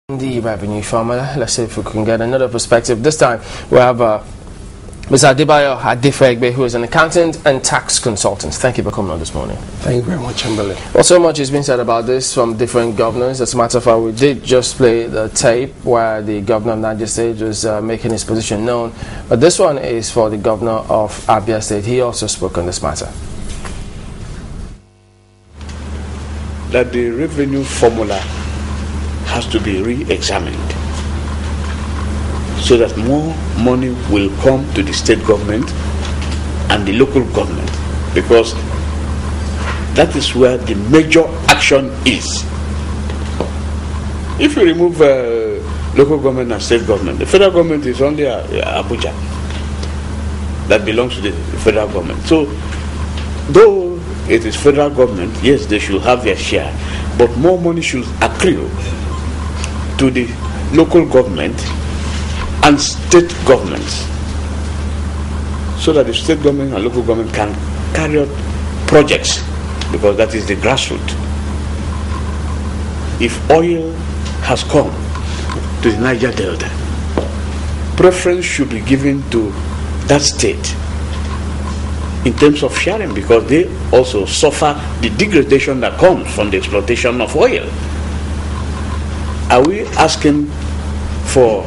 The revenue formula. Let's see if we can get another perspective. This time we have Mr. Adebayo Adefeegbe, who is an accountant and tax consultant. Thank you for coming on this morning. Thank you very much, Chamberlain. Well, so much has been said about this from different governors. As a matter of fact, we did just play the tape where the governor of Niger State was making his position known. But this one is for the governor of Abia State. He also spoke on this matter. That the revenue formula has to be re-examined so that more money will come to the state government and the local government, because that is where the major action is. If you remove local government and state government, the federal government is only Abuja that belongs to the federal government. So though it is federal government, yes, they should have their share, but more money should accrue to the local government and state governments, so that the state government and local government can carry out projects, because that is the grassroots. If oil has come to the Niger Delta, preference should be given to that state in terms of sharing, because they also suffer the degradation that comes from the exploitation of oil. Are we asking for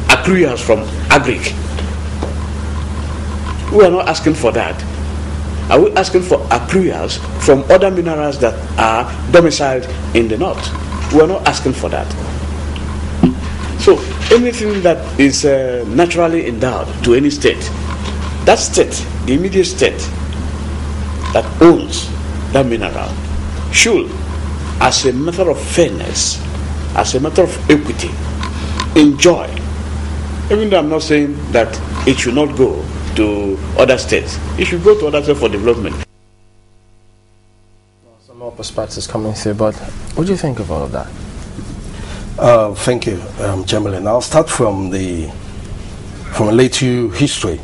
accruals from agric? We are not asking for that. Are we asking for accruals from other minerals that are domiciled in the north? We are not asking for that. So anything that is naturally endowed to any state, that state, the immediate state that owns that mineral, should, as a matter of fairness, as a matter of equity, enjoy. Even though I'm not saying that it should not go to other states, it should go to other states for development. Some more perspectives coming through, but what do you think of all of that? Thank you, Chamberlain. I'll start from a little history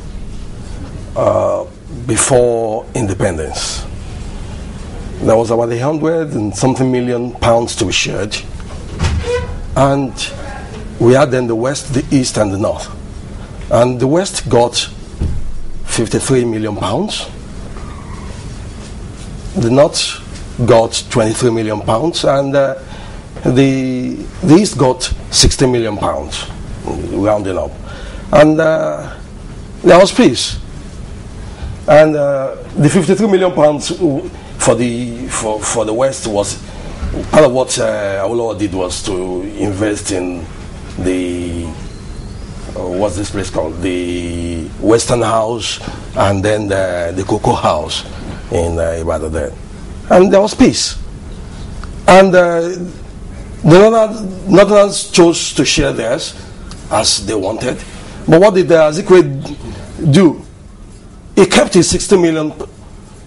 before independence. There was about 100 and something million pounds to be shared, and we had then the West, the East, and the North. And the West got 53 million pounds. The North got 23 million pounds, and the East got 60 million pounds, rounding up. And there was peace. And the 53 million pounds for the West was part of what Awolowo did, was to invest in the what's this place called, the Western House, and then the Cocoa House in Ibadan then. And there was peace. And the Northerners chose to share theirs as they wanted. But what did Azikiwe do? He kept his 60 million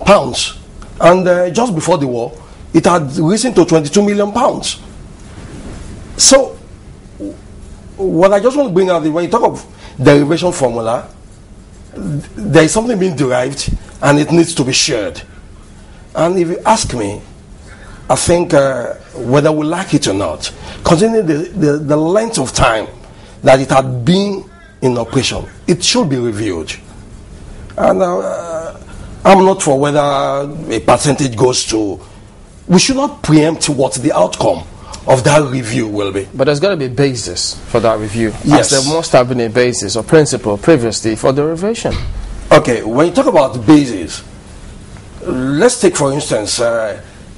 pounds. And just before the war, it had risen to 22 million pounds. So, what I just want to bring out is, when you talk of derivation formula, there is something being derived and it needs to be shared. And if you ask me, I think whether we like it or not, considering the length of time that it had been in operation, it should be reviewed. And I'm not for whether a percentage goes to. We should not preempt what the outcome of that review will be. But there's got to be a basis for that review. Yes. As there must have been a basis or principle previously for the revision. Okay, when you talk about the basis, let's take for instance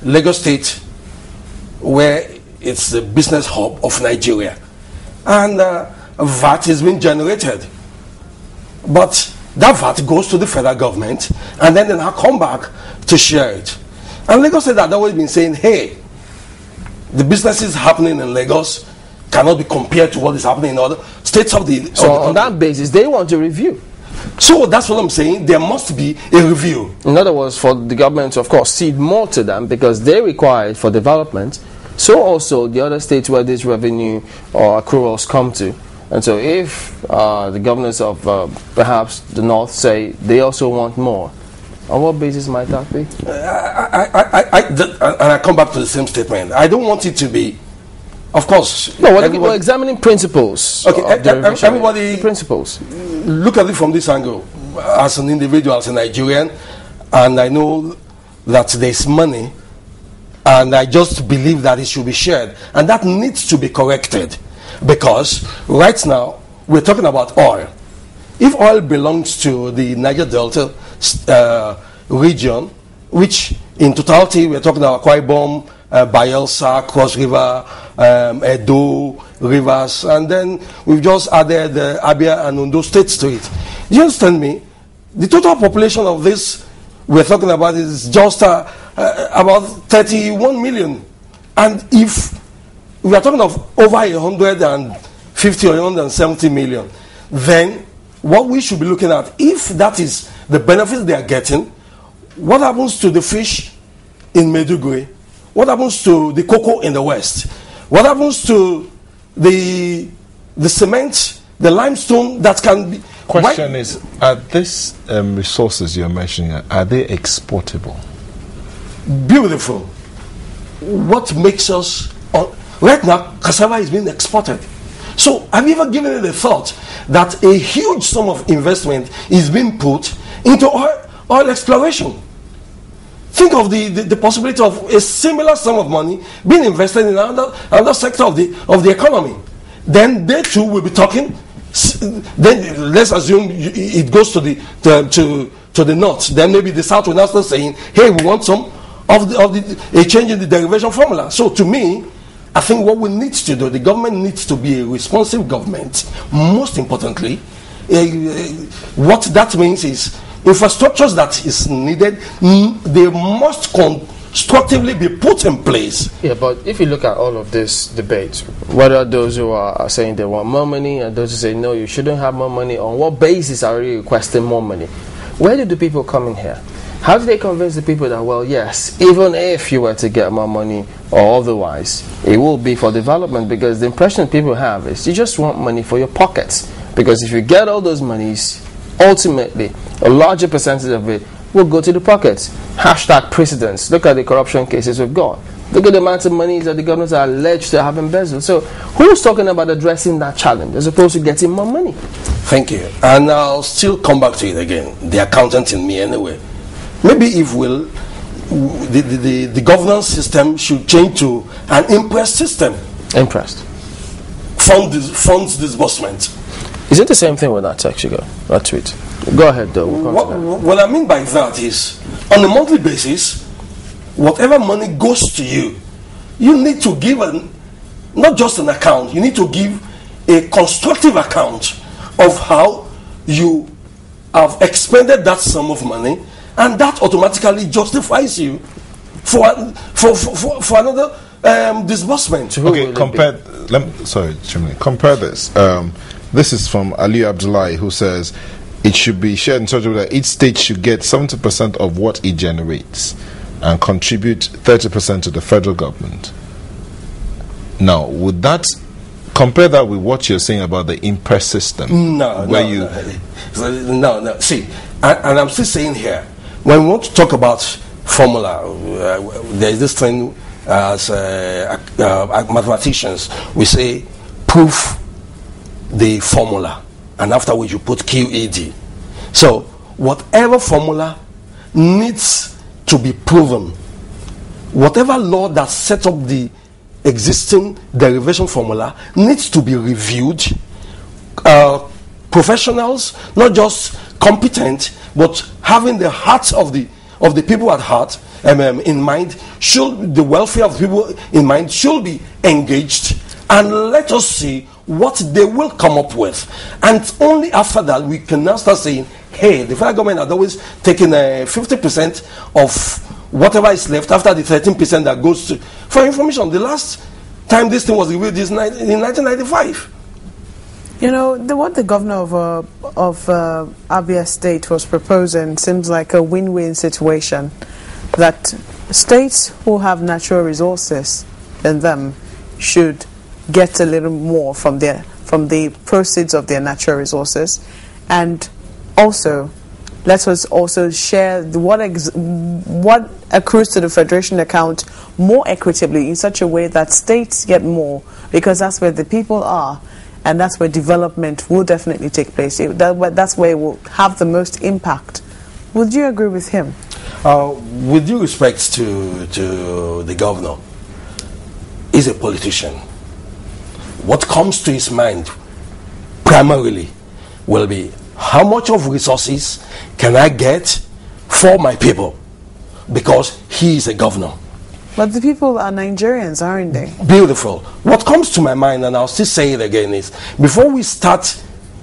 Lagos State, where it's the business hub of Nigeria, and VAT is being generated. But that VAT goes to the federal government, and then they now come back to share it. And Lagos State had always been saying, hey, the businesses happening in Lagos cannot be compared to what is happening in other states of the. So on that basis, they want to review. So that's what I'm saying. There must be a review. In other words, for the government to, of course, cede more to them because they require it for development. So also the other states where this revenue or accruals come to. And so if the governors of perhaps the North say they also want more, on what basis might that be? And I come back to the same statement. I don't want it to be of course. No, we're examining principles. Okay, everybody principles. Look at it from this angle. As an individual, as a Nigerian, and I know that there's money, and I just believe that it should be shared, and that needs to be corrected, because right now we're talking about oil. If oil belongs to the Niger Delta region, which in totality we're talking about Akwa Ibom, Bayelsa, Cross River, Edo, Rivers, and then we've just added Abia and Ondo states to it. Do you understand me? The total population of this we're talking about is just about 31 million. And if we are talking of over 150 or 170 million, then what we should be looking at, if that is the benefits they are getting, what happens to the fish in Maiduguri? What happens to the cocoa in the West? What happens to the cement, the limestone that can be... Question is, are these resources you're mentioning, are they exportable? Beautiful. What makes us... right now, cassava is being exported. So, have you ever given it a thought that a huge sum of investment is being put into oil exploration? Think of the possibility of a similar sum of money being invested in another sector of the economy. Then they too will be talking. Then let's assume it goes to the north. Then maybe the south will now start saying, "Hey, we want some of a change in the derivation formula." So to me, I think what we need to do, the government needs to be a responsive government. Most importantly, what that means is infrastructures that is needed, they must constructively be put in place. Yeah, but if you look at all of this debate, whether those who are saying they want more money and those who say no, you shouldn't have more money, on what basis are you requesting more money? Where do the people come in here? How do they convince the people that, well, yes, even if you were to get more money or otherwise, it will be for development? Because the impression people have is you just want money for your pockets. Because if you get all those monies, ultimately, a larger percentage of it will go to the pockets. Hashtag precedents. Look at the corruption cases we've got. Look at the amount of money that the governments are alleged to have embezzled. So who's talking about addressing that challenge as opposed to getting more money? Thank you. And I'll still come back to it again. The accountant in me anyway. Maybe if the governance system should change to an imprest system. Imprest. Funds disbursement. Is it the same thing with that text you got? That tweet? Go ahead though. What I mean by that is, on a monthly basis, whatever money goes to you, you need to give not just an account, you need to give a constructive account of how you have expended that sum of money, and that automatically justifies you for another disbursement. Okay, compare this. This is from Ali Abdullahi, who says it should be shared in such a way that each state should get 70% of what it generates and contribute 30% to the federal government. Now, would that compare that with what you're saying about the imprest system? No. See, and I'm still saying here, when we want to talk about formula, there is this thing as mathematicians, we say proof the formula, and after which you put QED. So whatever formula needs to be proven, whatever law that sets up the existing derivation formula needs to be reviewed. Professionals, not just competent, but having the hearts of the people at heart in mind, the welfare of people in mind, should be engaged, and let us see what they will come up with. And only after that we can now start saying, hey, the federal government had always taken 50% of whatever is left after the 13% that goes to. For information, the last time this thing was reviewed is in 1995. You know, what the governor of Abia State was proposing seems like a win-win situation, that states who have natural resources in them should get a little more from the proceeds of their natural resources, and also let us also share what accrues to the Federation account more equitably in such a way that states get more, because that's where the people are, and that's where development will definitely take place. That's where it will have the most impact. Would you agree with him? With due respect to the governor, he's a politician. What comes to his mind primarily will be, how much of resources can I get for my people? Because he is a governor. But the people are Nigerians, aren't they? Beautiful. What comes to my mind, and I'll still say it again, is before we start,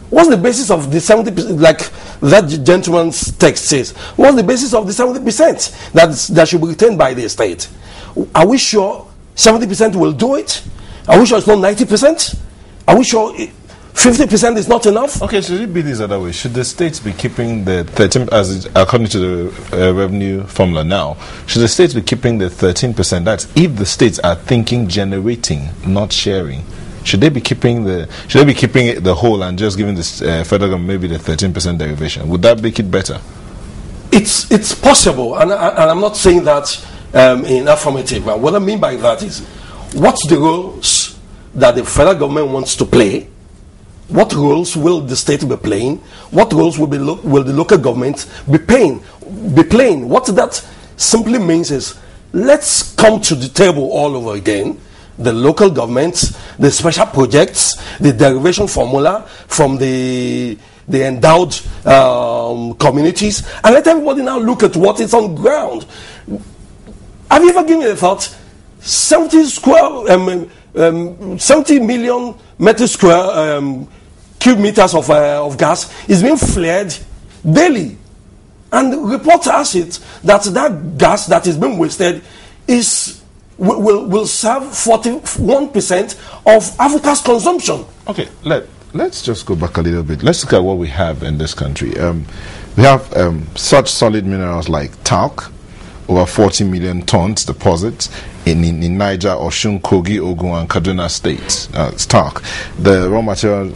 what's the basis of the 70%, like that gentleman's text says, what's the basis of the 70% that should be retained by the state? Are we sure 70% will do it? Are we sure it's not 90%? Are we sure 50% is not enough? Okay, should it be this other way? Should the states be keeping the 13%, according to the revenue formula now, should the states be keeping the 13%? That's if the states are thinking generating, not sharing. Should they be keeping the whole and just giving the federal government maybe the 13% derivation? Would that make it better? It's possible, and I'm not saying that in affirmative. But what I mean by that is, what's the roles that the federal government wants to play? What roles will the state be playing? What roles will the local government be playing? What that simply means is, let's come to the table all over again. The local governments, the special projects, the derivation formula from the endowed communities, and let everybody now look at what is on ground. Have you ever given it a thought? 70 million meter square cubic meters of gas is being flared daily, and the report has it that gas that is being wasted will serve 41% of Africa's consumption. Okay, let's just go back a little bit. Let's look at what we have in this country. We have such solid minerals like talc, over 40 million tons deposits in Niger, Osun, Kogi, Ogun, and Kaduna states. It's talc. The raw material,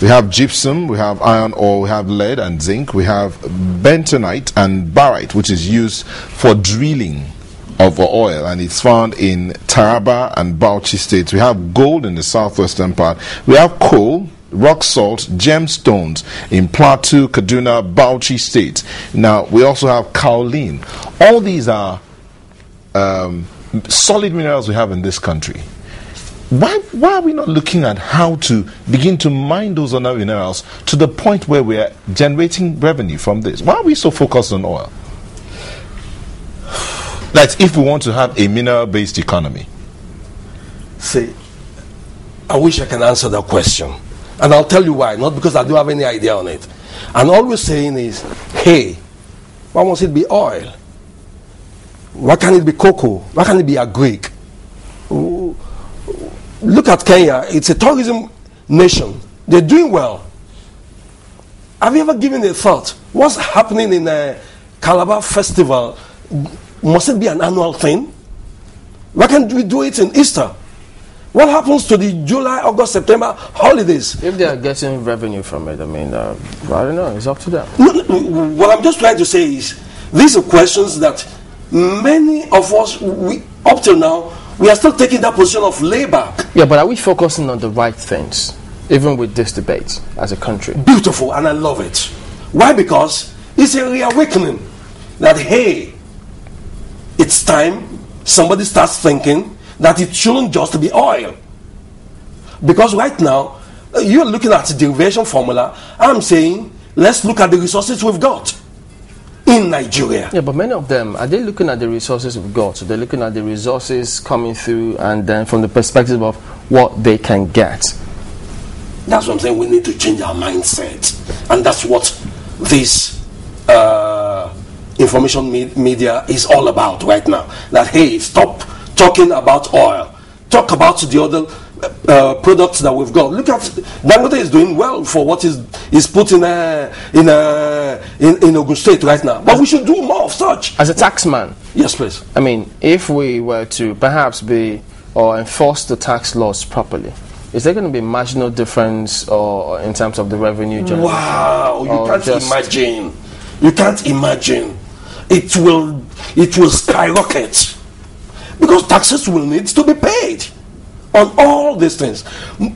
we have gypsum, we have iron ore, we have lead and zinc, we have bentonite and barite, which is used for drilling of oil, and it's found in Taraba and Bauchi states. We have gold in the southwestern part. We have coal, rock salt, gemstones in Plateau, Kaduna, Bauchi states. Now, we also have kaolin. All these are solid minerals we have in this country. Why are we not looking at how to begin to mine those other minerals to the point where we are generating revenue from this? Why are we so focused on oil? That's if we want to have a mineral-based economy. See, I wish I can answer that question. And I'll tell you why. Not because I don't have any idea on it. I'm always saying is, hey, why must it be oil? Why can't it be cocoa? Why can't it be agric? Look at Kenya. It's a tourism nation. They're doing well. Have you ever given a thought? What's happening in a Calabar festival? Must it be an annual thing? Why can't we do it in Easter? What happens to the July, August, September holidays? If they are getting revenue from it, I mean, I don't know. It's up to them. No, what I'm just trying to say is, these are questions that many of us, up till now, we are still taking that position of layback. Yeah, but are we focusing on the right things, even with this debate as a country? Beautiful, and I love it. Why? Because it's a reawakening that, hey, it's time somebody starts thinking that it shouldn't just be oil. Because right now, you're looking at the derivation formula. I'm saying, let's look at the resources we've got in Nigeria. Yeah, but many of them, are they looking at the resources we've got? So they're looking at the resources coming through, and then from the perspective of what they can get. That's what I'm saying. We need to change our mindset. And that's what this information media is all about right now. That, hey, stop talking about oil. Talk about the other products that we've got. Look at Dangote is doing well for what is put in Ogun State right now. But we should do more of such. As a taxman, yes, please. I mean, if we were to perhaps be or enforce the tax laws properly, is there going to be marginal difference or in terms of the revenue generation? Wow, you can't imagine. You can't imagine. It will skyrocket because taxes will need to be paid on all these things.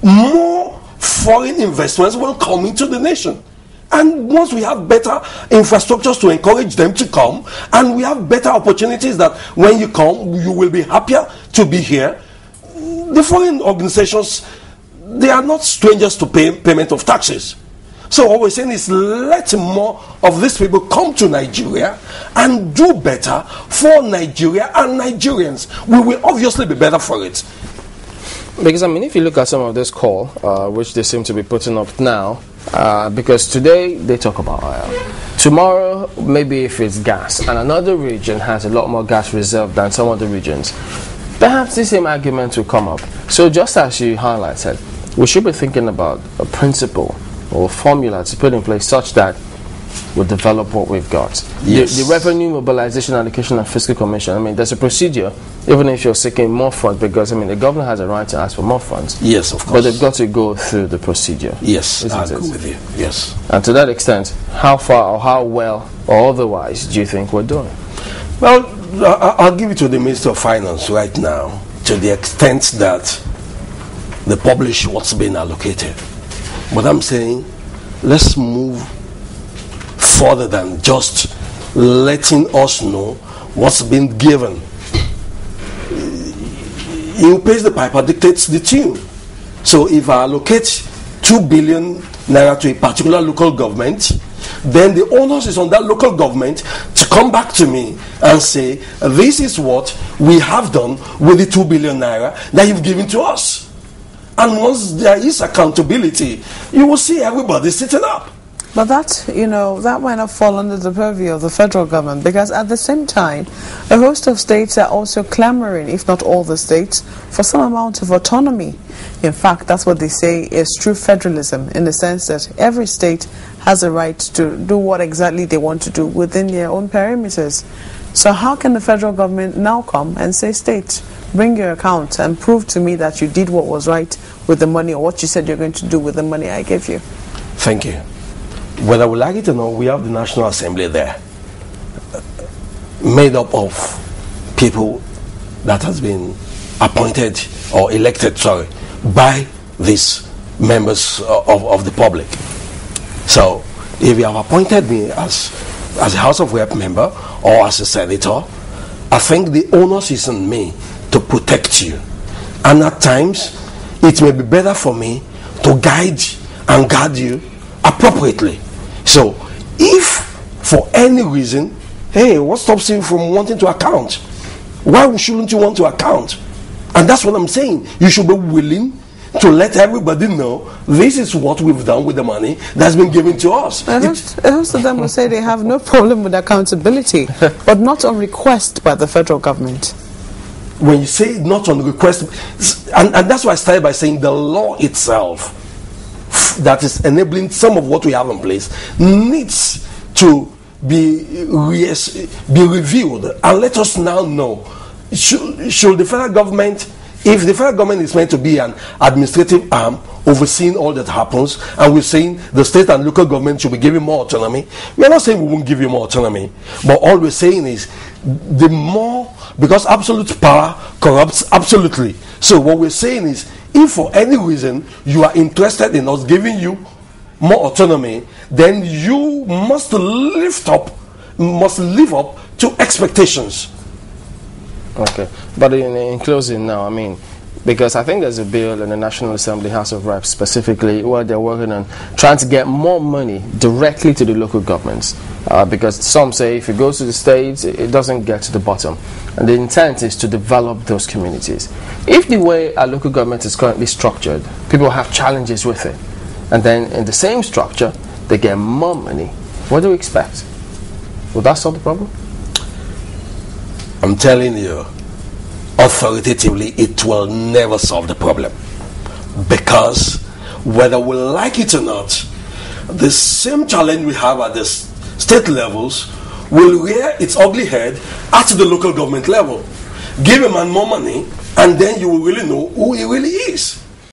More foreign investments will come into the nation. And once we have better infrastructures to encourage them to come, and we have better opportunities that when you come, you will be happier to be here. The foreign organizations, they are not strangers to payment of taxes. So what we're saying is let more of these people come to Nigeria and do better for Nigeria and Nigerians. We will obviously be better for it. Because, I mean, if you look at some of this call, which they seem to be putting up now, because today they talk about oil. Tomorrow, maybe if it's gas, and another region has a lot more gas reserve than some other regions, perhaps the same argument will come up. So just as you highlighted, we should be thinking about a principle or formula to put in place such that we'll develop what we've got. Yes. The Revenue Mobilization Allocation and Fiscal Commission, I mean, there's a procedure, even if you're seeking more funds, because, I mean, the governor has a right to ask for more funds. Yes, of course. But they've got to go through the procedure. Yes, I agree with you. Yes. And to that extent, how far or how well or otherwise do you think we're doing? Well, I'll give it to the Minister of Finance right now, to the extent that they publish what's been allocated. But I'm saying, let's move further than just letting us know what's been given. Who pays the piper dictates the tune. So if I allocate 2 billion naira to a particular local government, then the onus is on that local government to come back to me and say, this is what we have done with the 2 billion naira that you've given to us. And once there is accountability, you will see everybody sitting up. But that, that might not fall under the purview of the federal government, because at the same time, a host of states are also clamoring, if not all the states, for some amount of autonomy. In fact, that's what they say is true federalism, in the sense that every state has a right to do what exactly they want to do within their own perimeters. So how can the federal government now come and say, states, bring your account and prove to me that you did what was right with the money, or what you said you're going to do with the money I gave you? Thank you. Whether we like it or not, we have the National Assembly there, made up of people that has been appointed or elected, by these members of the public. So if you have appointed me as a House of Rep member or as a senator, I think the onus is on me to protect you. And at times, it may be better for me to guide and guard you appropriately. So, if for any reason, hey, what stops you from wanting to account? Why shouldn't you want to account? And that's what I'm saying. You should be willing to let everybody know this is what we've done with the money that's been given to us. Most of them will say they have no problem with accountability, but not on request by the federal government. When you say not on request, and that's why I started by saying the law itself that is enabling some of what we have in place needs to be reviewed, and let us now know, should the federal government, if the federal government is meant to be an administrative arm overseeing all that happens, and we're saying the state and local government should be given more autonomy, we are not saying we won't give you more autonomy, but all we're saying is the more, because absolute power corrupts absolutely. So what we're saying is, if for any reason you are interested in us giving you more autonomy, then you must live up to expectations. Okay, but in closing now, I mean, because I think there's a bill in the National Assembly, House of Reps specifically, where they're working on trying to get more money directly to the local governments, because some say if it goes to the states, it doesn't get to the bottom, and the intent is to develop those communities. If the way our local government is currently structured, people have challenges with it, and then in the same structure they get more money, what do we expect? Will that solve the problem? I'm telling you, authoritatively, it will never solve the problem, because whether we like it or not, the same challenge we have at the state levels will rear its ugly head at the local government level. Give a man more money, and then you will really know who he really is.